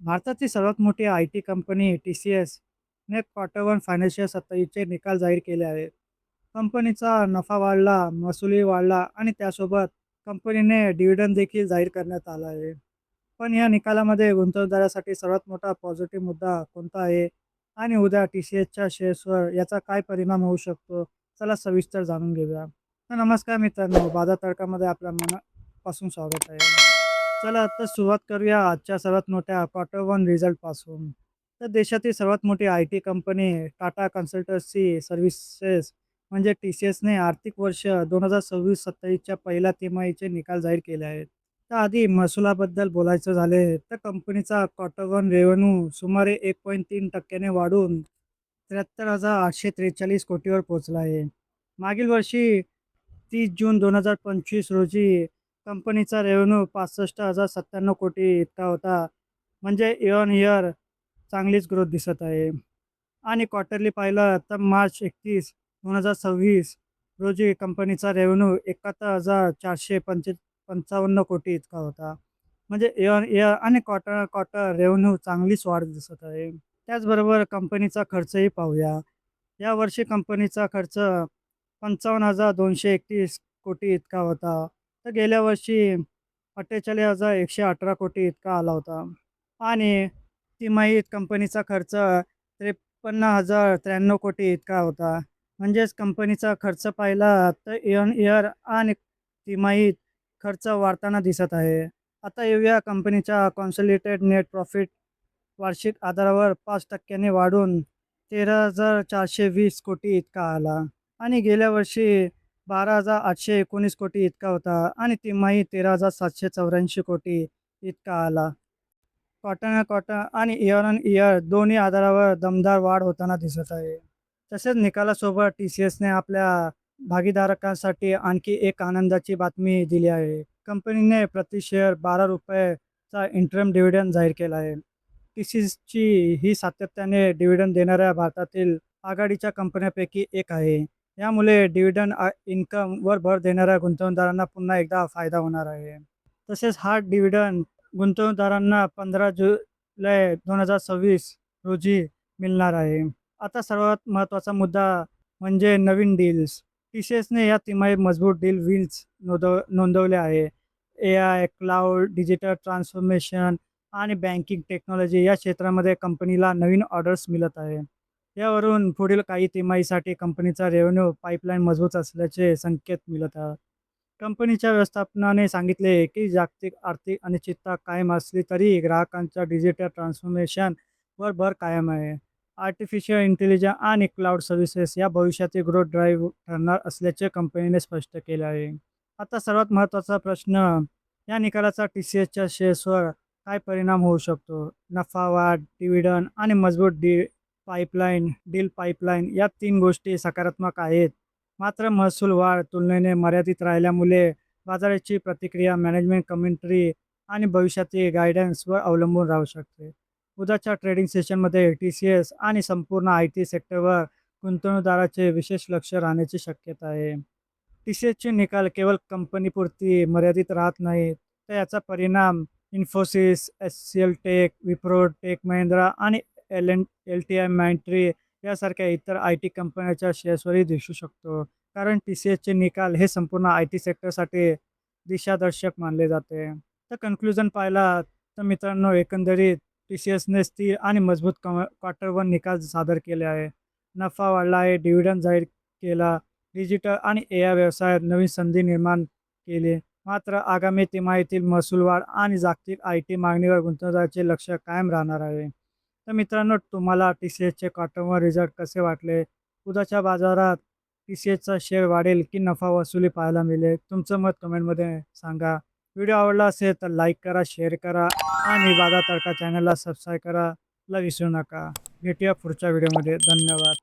भारताची सर्वात मोठी आय-टी कंपनी टी-सी-एसने क्वार्टर वन फायनान्शियल 27चे निकाल जाहीर केले आहेत. कंपनीचा नफा वाढला, महसूलही वाढला आणि त्यासोबत कंपनीने डिव्हिडंड देखील जाहीर करण्यात आला आहे. पण या निकालामध्ये गुंतवणूकदारासाठी सर्वात मोठा पॉझिटिव्ह मुद्दा कोणता आहे आणि उद्या टी-सी-एसच्या शेअर्सवर याचा काय परिणाम होऊ शकतो? चला सविस्तर जाणून घेऊया. तर नमस्कार मित्रांनो, बाजार तडकामध्ये आपल्या मनापासून स्वागत आहे. चला तर सुरुवात करूया आजच्या सर्वात मोठ्या क्वार्टर वन रिझल्टपासून. तर देशातील सर्वात मोठी IT company Tata consultancy services म्हणजे टी-सी-एसने आर्थिक वर्ष 2026-27च्या पहिल्या तिमाहीचे निकाल जाहीर केले आहेत. तर आधी महसुलाबद्दल बोलायचं झाले तर कंपनीचा क्वार्टर वन रेव्हेन्यू सुमारे 1.3% वाढून 73,843 कोटीवर पोहोचला आहे. मागील वर्षी 30 जून 2025 रोजी कंपनीचा रेव्हेन्यू 65,097 कोटी इतका होता. म्हणजे इयर ऑन इयर चांगलीच ग्रोथ दिसत आहे. आणि क्वार्टरली पाहिलं तर मार्च 31, 2026 रोजी कंपनीचा रेव्हेन्यू 71,455 कोटी इतका होता. म्हणजे इयर ऑन इयर आणि क्वार्टर क्वार्टर रेव्हेन्यू चांगलीच वाढ दिसत आहे. त्याचबरोबर कंपनीचा खर्चही पाहूया. यावर्षी कंपनीचा खर्च 55,231 कोटी इतका होता. तर गेल्या वर्षी 48,118 कोटी इतका आला होता. आणि तिमाहीत कंपनीचा खर्च 53,093 कोटी इतका होता. म्हणजेच कंपनीचा खर्च पाहिला तर इयर ऑन इयर आणि तिमाहीत खर्च वाढताना दिसत आहे. आता येऊया कंपनीच्या कॉन्सॉलिडेटेड नेट प्रॉफिट वार्षिक आधारावर 5% वाढून 13,420 कोटी इतका आला आणि गेल्या वर्षी 12,819 कोटी इतका होता आणि तिमाही 13,784 कोटी इतका आला. क्वार्टर ऑन क्वार्टर आणि इयर ऑन इयर दोन्ही आधारावर दमदार वाढ होताना दिसत आहे. तसेच निकालासोबत टी-सी-एसने आपल्या भागीदारांसाठी आणखी एक आनंदाची बातमी दिली आहे. कंपनीने प्रति शेअर ₹12चा इंटरिम डिव्हिडंड जाहीर केला आहे. टी-सी-एसची ही सातत्याने डिव्हिडंड देणाऱ्या भारतातील आघाडीच्या कंपन्यांपैकी एक आहे. यामुळे डिव्हिडंड इन्कमवर भर देणाऱ्या गुंतवणूकदारांना पुन्हा एकदा फायदा होणार आहे. तसेच हा डिव्हिडंड गुंतवणूकदारांना 15 जुलै 2026 रोजी मिळणार आहे. आता सर्वात महत्त्वाचा मुद्दा म्हणजे नवीन डील्स. टी-सी-एसने या तिमाहीत मजबूत डील विन्स नोंदवले आहे. ए-आय, क्लाउड, डिजिटल ट्रान्सफॉर्मेशन आणि बँकिंग टेक्नॉलॉजी या क्षेत्रामध्ये कंपनीला नवीन ऑर्डर्स मिळत आहे. यावरून पुढील काही तिमाहीसाठी कंपनीचा रेव्हेन्यू पाईपलाईन मजबूत असल्याचे संकेत मिळत आहेत. कंपनीच्या व्यवस्थापनाने सांगितले की जागतिक आर्थिक अनिश्चितता कायम असली तरी ग्राहकांच्या डिजिटल ट्रान्सफॉर्मेशनवर भर कायम आहे. आर्टिफिशियल इंटेलिजन्स आणि क्लाउड सर्व्हिसेस या भविष्यातील ग्रोथ ड्राईव्ह ठरणार असल्याचे कंपनीने स्पष्ट केले आहे. आता सर्वात महत्त्वाचा प्रश्न, या निकालाचा टी-सी-एसच्या शेअर्सवर काय परिणाम होऊ शकतो? नफा वाढ, डिव्हिडंड आणि मजबूत डील पाईपलाईन या 3 गोष्टी सकारात्मक आहेत. मात्र महसूल वाढ तुलनेने मर्यादित राहिल्यामुळे बाजाराची प्रतिक्रिया मॅनेजमेंट कमेंटरी आणि भविष्यातील गायडन्सवर अवलंबून राहू शकते. उद्याच्या ट्रेडिंग सेशनमध्ये टी-सी-एस आणि संपूर्ण आय-टी सेक्टरवर गुंतवणूकदाराचे विशेष लक्ष राहण्याची शक्यता आहे. टी-सी-एसचे निकाल केवळ कंपनीपुरती मर्यादित राहत नाहीत, तर याचा परिणाम इन्फोसिस, एच-सी-एल टेक, विप्रो, टेक महिंद्रा आणि एल-टी-आय माइंट्री यासारख्या इतर आय-टी कंपन्यांच्या शेअर्सवरही दिसू शकतो. कारण टी-सी-एसचे निकाल हे संपूर्ण आय-टी सेक्टरसाठी दिशादर्शक मानले जाते. तर कन्क्लुजन पाहिला तर मित्रांनो, एकंदरीत टी-सी-एसने स्थिर आणि मजबूत क्वार्टर वन निकाल सादर केले आहे. नफा वाढला आहे, डिव्हिडंड जाहीर केला, डिजिटल आणि ए-आय व्यवसायात नवीन संधी निर्माण केली. मात्र आगामी तिमाहीतील महसूल वाढ आणि जागतिक आय-टी मागणीवर गुंतवणूकदारांचे लक्ष कायम राहणार आहे. तर मित्रांनो, तुम्हाला टी-सी-एसचे क्वार्टर वन रिझल्ट कसे वाटले? उद्याच्या बाजारात टी-सी-एसचा शेअर वाढेल की नफा वसुली पाहायला मिळेल? तुमचं मत कमेंटमध्ये सांगा. व्हिडिओ आवडला असेल तर लाईक करा, शेअर करा आणि बाजार तडका चॅनलला सबस्क्राईब करायला विसरू नका. भेटूया पुढच्या व्हिडिओमध्ये. धन्यवाद.